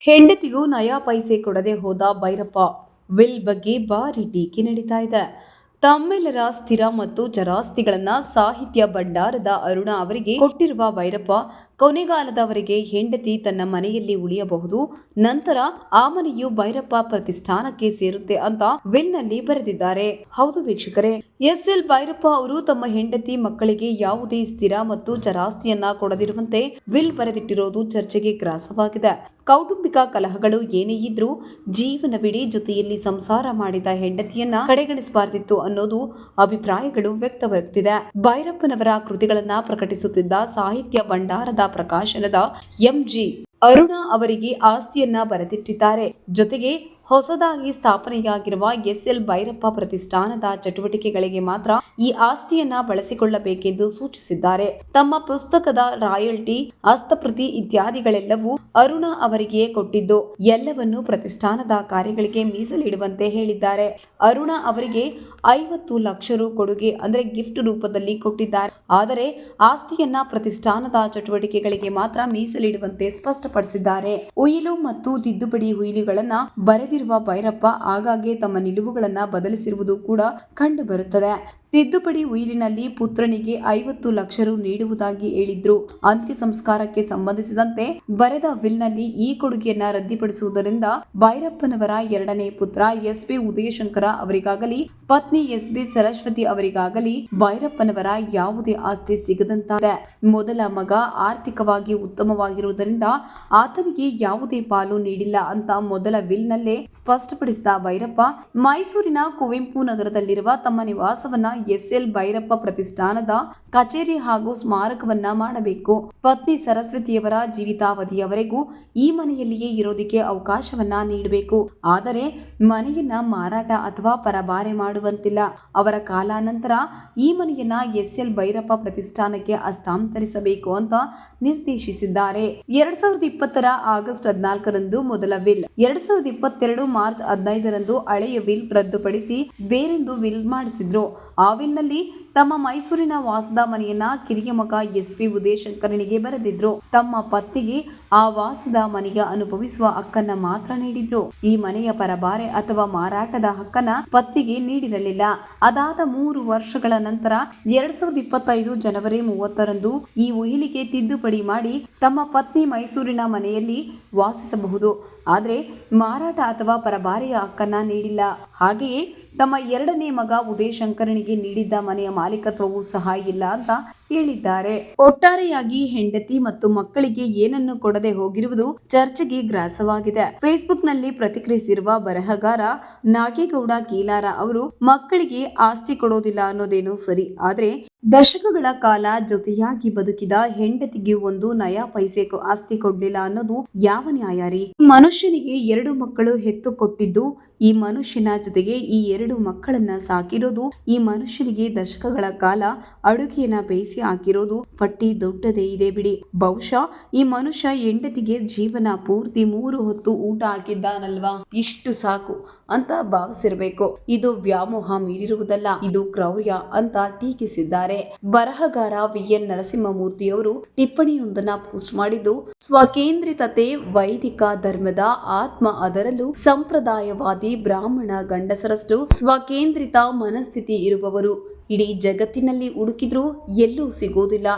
ಹೆಂಡತಿಗೂ ನಯಾ ಪೈಸೆ ಕೊಡದೆ ಹೋದ ಭೈರಪ್ಪ ವಿಲ್ ಬಗ್ಗೆ ಭಾರಿ ಟೀಕೆ ನಡೀತಾ ಇದೆ. ತಮ್ಮೆಲ್ಲರ ಸ್ಥಿರ ಮತ್ತು ಚರಾಸ್ತಿಗಳನ್ನ ಸಾಹಿತ್ಯ ಭಂಡಾರದ ಅರುಣ ಅವರಿಗೆ ಕೊಟ್ಟಿರುವ ಭೈರಪ್ಪ ಕೊನೆಗಾಲದವರೆಗೆ ಹೆಂಡತಿ ತನ್ನ ಮನೆಯಲ್ಲಿ ಉಳಿಯಬಹುದು, ನಂತರ ಆ ಮನೆಯು ಭೈರಪ್ಪ ಪ್ರತಿಷ್ಠಾನಕ್ಕೆ ಸೇರುತ್ತೆ ಅಂತ ವಿಲ್ನಲ್ಲಿ ಬರೆದಿದ್ದಾರೆ. ಹೌದು ವೀಕ್ಷಕರೇ, ಎಸ್.ಎಲ್. ಭೈರಪ್ಪ ಅವರು ತಮ್ಮ ಹೆಂಡತಿ ಮಕ್ಕಳಿಗೆ ಯಾವುದೇ ಸ್ಥಿರ ಮತ್ತು ಚರಾಸ್ತಿಯನ್ನ ಕೊಡದಿರುವಂತೆ ವಿಲ್ ಬರೆದಿಟ್ಟಿರೋದು ಚರ್ಚೆಗೆ ಗ್ರಾಸವಾಗಿದೆ. ಕೌಟುಂಬಿಕ ಕಲಹಗಳು ಏನೇ ಇದ್ರೂ ಜೀವನವಿಡೀ ಜೊತೆಯಲ್ಲಿ ಸಂಸಾರ ಮಾಡಿದ ಹೆಂಡತಿಯನ್ನ ಕಡೆಗಣಿಸಬಾರ್ದಿತ್ತು ಅನ್ನೋದು ಅಭಿಪ್ರಾಯಗಳು ವ್ಯಕ್ತವಾಗುತ್ತಿದೆ. ಭೈರಪ್ಪನವರ ಕೃತಿಗಳನ್ನ ಪ್ರಕಟಿಸುತ್ತಿದ್ದ ಸಾಹಿತ್ಯ ಭಂಡಾರದ ಪ್ರಕಾಶನದ ಎಂ.ಜಿ. ಅರುಣ ಅವರಿಗೆ ಆಸ್ತಿಯನ್ನ ಬರೆದಿಟ್ಟಿದ್ದಾರೆ. ಜೊತೆಗೆ ಹೊಸದಾಗಿ ಸ್ಥಾಪನೆಯಾಗಿರುವ ಎಸ್.ಎಲ್. ಭೈರಪ್ಪ ಪ್ರತಿಷ್ಠಾನದ ಚಟುವಟಿಕೆಗಳಿಗೆ ಮಾತ್ರ ಈ ಆಸ್ತಿಯನ್ನ ಬಳಸಿಕೊಳ್ಳಬೇಕೆಂದು ಸೂಚಿಸಿದ್ದಾರೆ. ತಮ್ಮ ಪುಸ್ತಕದ ರಾಯಲ್ಟಿ, ಹಸ್ತಪ್ರತಿ ಇತ್ಯಾದಿಗಳೆಲ್ಲವೂ ಅರುಣ ಅವರಿಗೆ ಕೊಟ್ಟಿದ್ದು ಎಲ್ಲವನ್ನೂ ಪ್ರತಿಷ್ಠಾನದ ಕಾರ್ಯಗಳಿಗೆ ಮೀಸಲಿಡುವಂತೆ ಹೇಳಿದ್ದಾರೆ. ಅರುಣ ಅವರಿಗೆ 50 ಲಕ್ಷ ರು ಕೊಡುಗೆ ಅಂದ್ರೆ ಗಿಫ್ಟ್ ರೂಪದಲ್ಲಿ ಕೊಟ್ಟಿದ್ದಾರೆ. ಆದರೆ ಆಸ್ತಿಯನ್ನ ಪ್ರತಿಷ್ಠಾನದ ಚಟುವಟಿಕೆಗಳಿಗೆ ಮಾತ್ರ ಮೀಸಲಿಡುವಂತೆ ಸ್ಪಷ್ಟಪಡಿಸಿದ್ದಾರೆ. ಉಯಿಲು ಮತ್ತು ತಿದ್ದುಪಡಿ ಉಯಿಲುಗಳನ್ನ ಬರೆದಿರುವ ಭೈರಪ್ಪ ಆಗಾಗ್ಗೆ ತಮ್ಮ ನಿಲುವುಗಳನ್ನ ಬದಲಿಸಿರುವುದು ಕೂಡ ಕಂಡು ಬರುತ್ತದೆ. ತಿದ್ದುಪಡಿ ಉಯಿಲಿನಲ್ಲಿ ಪುತ್ರನಿಗೆ 50 ಲಕ್ಷ ರು ನೀಡುವುದಾಗಿ ಹೇಳಿದ್ರು. ಅಂತ್ಯ ಸಂಸ್ಕಾರಕ್ಕೆ ಸಂಬಂಧಿಸಿದಂತೆ ಬರೆದ ವಿಲ್ನಲ್ಲಿ ಈ ಕೊಡುಗೆಯನ್ನ ರದ್ದುಪಡಿಸುವುದರಿಂದ ಭೈರಪ್ಪನವರ ಎರಡನೇ ಪುತ್ರ ಎಸ್.ಬಿ. ಉದಯಶಂಕರ ಅವರಿಗಾಗಲಿ ಪತ್ನಿ ಎಸ್.ಬಿ. ಸರಸ್ವತಿ ಅವರಿಗಾಗಲಿ ಭೈರಪ್ಪನವರ ಯಾವುದೇ ಆಸ್ತಿ ಸಿಗದಂತಾಗಿದೆ. ಮೊದಲ ಮಗ ಆರ್ಥಿಕವಾಗಿ ಉತ್ತಮವಾಗಿರುವುದರಿಂದ ಆತನಿಗೆ ಯಾವುದೇ ಪಾಲು ನೀಡಿಲ್ಲ ಅಂತ ಮೊದಲ ವಿಲ್ನಲ್ಲೇ ಸ್ಪಷ್ಟಪಡಿಸಿದ ಭೈರಪ್ಪ, ಮೈಸೂರಿನ ಕುವೆಂಪು ನಗರದಲ್ಲಿರುವ ತಮ್ಮ ನಿವಾಸವನ್ನ ಎಸ್.ಎಲ್. ಭೈರಪ್ಪ ಪ್ರತಿಷ್ಠಾನದ ಕಚೇರಿ ಹಾಗೂ ಸ್ಮಾರಕವನ್ನ ಮಾಡಬೇಕು. ಪತ್ನಿ ಸರಸ್ವತಿಯವರ ಜೀವಿತಾವಧಿಯವರೆಗೂ ಈ ಮನೆಯಲ್ಲಿಯೇ ಇರೋದಕ್ಕೆ ಅವಕಾಶವನ್ನ ನೀಡಬೇಕು. ಆದರೆ ಮನೆಯನ್ನ ಮಾರಾಟ ಅಥವಾ ಪರಭಾರೆ ಮಾಡುವಂತಿಲ್ಲ. ಅವರ ಕಾಲಾನಂತರ ಈ ಮನೆಯನ್ನ ಎಸ್.ಎಲ್. ಭೈರಪ್ಪ ಪ್ರತಿಷ್ಠಾನಕ್ಕೆ ಹಸ್ತಾಂತರಿಸಬೇಕು ಅಂತ ನಿರ್ದೇಶಿಸಿದ್ದಾರೆ. 2020 ಆಗಸ್ಟ್ 14ರಂದು ಮೊದಲ ವಿಲ್, 2022 ಮಾರ್ಚ್ 15ರಂದು ಹಳೆಯ ವಿಲ್ ರದ್ದುಪಡಿಸಿ ಬೇರೊಂದು ವಿಲ್ ಮಾಡಿಸಿದ್ರು. ಆ ವಿಲ್ನಲ್ಲಿ ತಮ್ಮ ಮೈಸೂರಿನ ವಾಸದ ಮನೆಯನ್ನ ಕಿರಿಯ ಮಗ ಎಸ್.ಬಿ. ಉದಯಶಂಕರನಿಗೆ ಬರೆದಿದ್ರು. ತಮ್ಮ ಪತ್ನಿಗೆ ಆ ವಾಸದ ಮನೆಯ ಅನುಭವಿಸುವ ಹಕ್ಕನ್ನ ಮಾತ್ರ ನೀಡಿದ್ರು. ಈ ಮನೆಯ ಪರಭಾರೆ ಅಥವಾ ಮಾರಾಟದ ಹಕ್ಕನ್ನ ಪತ್ನಿಗೆ ನೀಡಿರಲಿಲ್ಲ. ಅದಾದ 3 ವರ್ಷಗಳ ನಂತರ 2025 ಜನವರಿ 30ರಂದು ಈ ಉಯಿಲಿಗೆ ತಿದ್ದುಪಡಿ ಮಾಡಿ ತಮ್ಮ ಪತ್ನಿ ಮೈಸೂರಿನ ಮನೆಯಲ್ಲಿ ವಾಸಿಸಬಹುದು. ಆದರೆ ಮಾರಾಟ ಅಥವಾ ಪರಭಾರೆಯ ಹಕ್ಕನ್ನ ನೀಡಿಲ್ಲ. ಹಾಗೆಯೇ ತಮ್ಮ ಎರಡನೇ ಮಗ ಉದಯಶಂಕರನಿಗೆ ನೀಡಿದ್ದ ಮನೆಯ ಮಾಲೀಕತ್ವವೂ ಸಹ ಇಲ್ಲ ಅಂತ ಹೇಳಿದ್ದಾರೆ. ಒಟ್ಟಾರೆಯಾಗಿ ಹೆಂಡತಿ ಮತ್ತು ಮಕ್ಕಳಿಗೆ ಏನನ್ನು ಕೊಡದೆ ಹೋಗಿರುವುದು ಚರ್ಚೆಗೆ ಗ್ರಾಸವಾಗಿದೆ. ಫೇಸ್ಬುಕ್ನಲ್ಲಿ ಪ್ರತಿಕ್ರಿಯಿಸಿರುವ ಬರಹಗಾರ ನಾಗೇಗೌಡ ಕೀಲಾರ ಅವರು, ಮಕ್ಕಳಿಗೆ ಆಸ್ತಿ ಕೊಡೋದಿಲ್ಲ ಅನ್ನೋದೇನೋ ಸರಿ, ಆದ್ರೆ ದಶಕಗಳ ಕಾಲ ಜೊತೆಯಾಗಿ ಬದುಕಿದ ಹೆಂಡತಿಗೆ ಒಂದು ನಯಾ ಪೈಸೆ ಆಸ್ತಿ ಕೊಡ್ಲಿಲ್ಲ ಅನ್ನೋದು ಯಾವ ನ್ಯಾಯ ರೀ? ಮನುಷ್ಯನಿಗೆ 2 ಮಕ್ಕಳು ಹೆತ್ತು ಕೊಟ್ಟಿದ್ದು ಈ ಮನುಷ್ಯನ ಜೊತೆಗೆ ಈ 2 ಮಕ್ಕಳನ್ನ ಸಾಕಿರೋದು ಈ ಮನುಷ್ಯನಿಗೆ ದಶಕಗಳ ಕಾಲ ಅಡುಗೆಯನ್ನ ಬೇಯಿಸಿ ಹಾಕಿರೋದು ಪಟ್ಟಿ ದೊಡ್ಡದೇ ಇದೆ ಬಿಡಿ. ಬಹುಶಃ ಈ ಮನುಷ್ಯ ಹೆಂಡತಿಗೆ ಜೀವನ ಪೂರ್ತಿ 3 ಹೊತ್ತು ಊಟ ಹಾಕಿದ್ದಾನಲ್ವಾ, ಇಷ್ಟು ಸಾಕು ಅಂತ ಭಾವಿಸಿರ್ಬೇಕು. ಇದು ವ್ಯಾಮೋಹ ಮೀರಿರುವುದಲ್ಲ, ಇದು ಕ್ರೌರ್ಯ ಅಂತ ಟೀಕಿಸಿದ್ದಾರೆ. ಬರಹಗಾರ ವಿ.ಎಲ್. ನರಸಿಂಹಮೂರ್ತಿಯವರು ಟಿಪ್ಪಣಿಯೊಂದನ್ನ ಪೋಸ್ಟ್ ಮಾಡಿದ್ದು, ಸ್ವಕೇಂದ್ರಿತತೆ ವೈದಿಕ ಧರ್ಮದ ಆತ್ಮ, ಅದರಲ್ಲೂ ಸಂಪ್ರದಾಯವಾದಿ ಬ್ರಾಹ್ಮಣ ಗಂಡಸರಷ್ಟು ಸ್ವಕೇಂದ್ರಿತ ಮನಸ್ಥಿತಿ ಇರುವವರು ಇಡೀ ಜಗತ್ತಿನಲ್ಲಿ ಹುಡುಕಿದ್ರೂ ಎಲ್ಲೂ ಸಿಗೋದಿಲ್ಲ.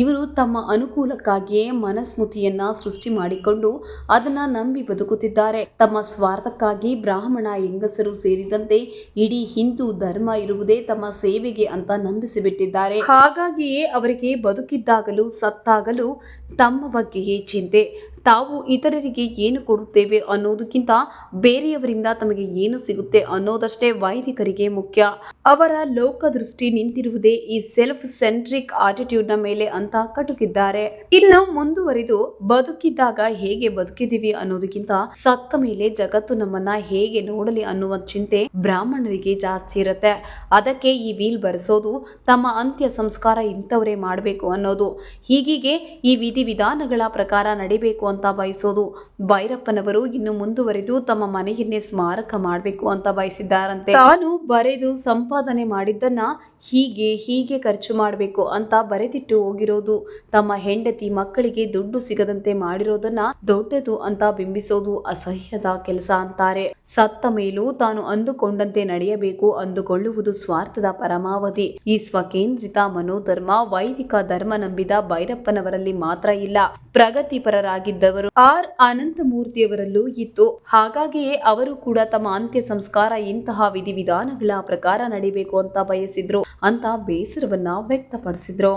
ಇವರು ತಮ್ಮ ಅನುಕೂಲಕ್ಕಾಗಿಯೇ ಮನಸ್ಮೃತಿಯನ್ನ ಸೃಷ್ಟಿ ಮಾಡಿಕೊಂಡು ಅದನ್ನ ನಂಬಿ ಬದುಕುತ್ತಿದ್ದಾರೆ. ತಮ್ಮ ಸ್ವಾರ್ಥಕ್ಕಾಗಿ ಬ್ರಾಹ್ಮಣ ಹೆಂಗಸರು ಸೇರಿದಂತೆ ಇಡೀ ಹಿಂದೂ ಧರ್ಮ ಇರುವುದೇ ತಮ್ಮ ಸೇವೆಗೆ ಅಂತ ನಂಬಿಸಿಬಿಟ್ಟಿದ್ದಾರೆ. ಹಾಗಾಗಿಯೇ ಅವರಿಗೆ ಬದುಕಿದ್ದಾಗಲೂ ಸತ್ತಾಗಲೂ ತಮ್ಮ ಬಗ್ಗೆಯೇ ಚಿಂತೆ. ತಾವು ಇತರರಿಗೆ ಏನು ಕೊಡುತ್ತೇವೆ ಅನ್ನೋದಕ್ಕಿಂತ ಬೇರೆಯವರಿಂದ ತಮಗೆ ಏನು ಸಿಗುತ್ತೆ ಅನ್ನೋದಷ್ಟೇ ವೈದಿಕರಿಗೆ ಮುಖ್ಯ. ಅವರ ಲೋಕದೃಷ್ಟಿ ನಿಂತಿರುವುದೇ ಈ ಸೆಲ್ಫ್ ಸೆಂಟ್ರಿಕ್ ಆಟಿಟ್ಯೂಡ್ ನ ಮೇಲೆ ಅಂತ ಕಟುಕಿದ್ದಾರೆ. ಇನ್ನು ಮುಂದುವರಿದು, ಬದುಕಿದ್ದಾಗ ಹೇಗೆ ಬದುಕಿದೀವಿ ಅನ್ನೋದಕ್ಕಿಂತ ಸತ್ತ ಮೇಲೆ ಜಗತ್ತು ನಮ್ಮನ್ನ ಹೇಗೆ ನೋಡಲಿ ಅನ್ನುವ ಚಿಂತೆ ಬ್ರಾಹ್ಮಣರಿಗೆ ಜಾಸ್ತಿ ಇರುತ್ತೆ. ಅದಕ್ಕೆ ಈ ವೀಲ್ ಬರೆಸೋದು, ತಮ್ಮ ಅಂತ್ಯ ಸಂಸ್ಕಾರ ಇಂಥವರೇ ಮಾಡಬೇಕು ಅನ್ನೋದು. ಹೀಗೆ ಈ ವಿಧಿವಿಧಾನಗಳ ಪ್ರಕಾರ ನಡಿಬೇಕು ಅಂತ ಬಯಸೋದು. ಭೈರಪ್ಪನವರು ಇನ್ನು ಮುಂದುವರೆದು ತಮ್ಮ ಮನೆಯನ್ನೇ ಸ್ಮಾರಕ ಮಾಡಬೇಕು ಅಂತ ಬಯಸಿದ್ದಾರಂತೆ. ತಾನು ಬರೆದು ಸಂಪಾದನೆ ಮಾಡಿದ್ದನ್ನ ಹೀಗೆ ಖರ್ಚು ಮಾಡಬೇಕು ಅಂತ ಬರೆದಿಟ್ಟು ಹೋಗಿರೋದು, ತಮ್ಮ ಹೆಂಡತಿ ಮಕ್ಕಳಿಗೆ ದುಡ್ಡು ಸಿಗದಂತೆ ಮಾಡಿರೋದನ್ನ ದೊಡ್ಡದು ಅಂತ ಬಿಂಬಿಸೋದು ಅಸಹ್ಯದ ಕೆಲಸ ಅಂತಾರೆ. ಸತ್ತ ಮೇಲೂ ತಾನು ಅಂದುಕೊಂಡಂತೆ ನಡೆಯಬೇಕು ಅಂದುಕೊಳ್ಳುವುದು ಸ್ವಾರ್ಥದ ಪರಮಾವಧಿ. ಈ ಸ್ವಕೇಂದ್ರಿತ ಮನೋಧರ್ಮ ವೈದಿಕ ಧರ್ಮ ನಂಬಿದ ಭೈರಪ್ಪನವರಲ್ಲಿ ಮಾತ್ರ ಇಲ್ಲ, ಪ್ರಗತಿಪರರಾಗಿದ್ದವರು ಆರ್ ಅನಂತಮೂರ್ತಿಯವರಲ್ಲೂ ಇತ್ತು. ಹಾಗಾಗಿಯೇ ಅವರು ಕೂಡ ತಮ್ಮ ಅಂತ್ಯ ಸಂಸ್ಕಾರ ಇಂತಹ ವಿಧಿವಿಧಾನಗಳ ಪ್ರಕಾರ ನಡಿಬೇಕು ಅಂತ ಬಯಸಿದ್ರು ಅಂತ ಬೇಸರವನ್ನ ವ್ಯಕ್ತಪಡಿಸಿದ್ರು.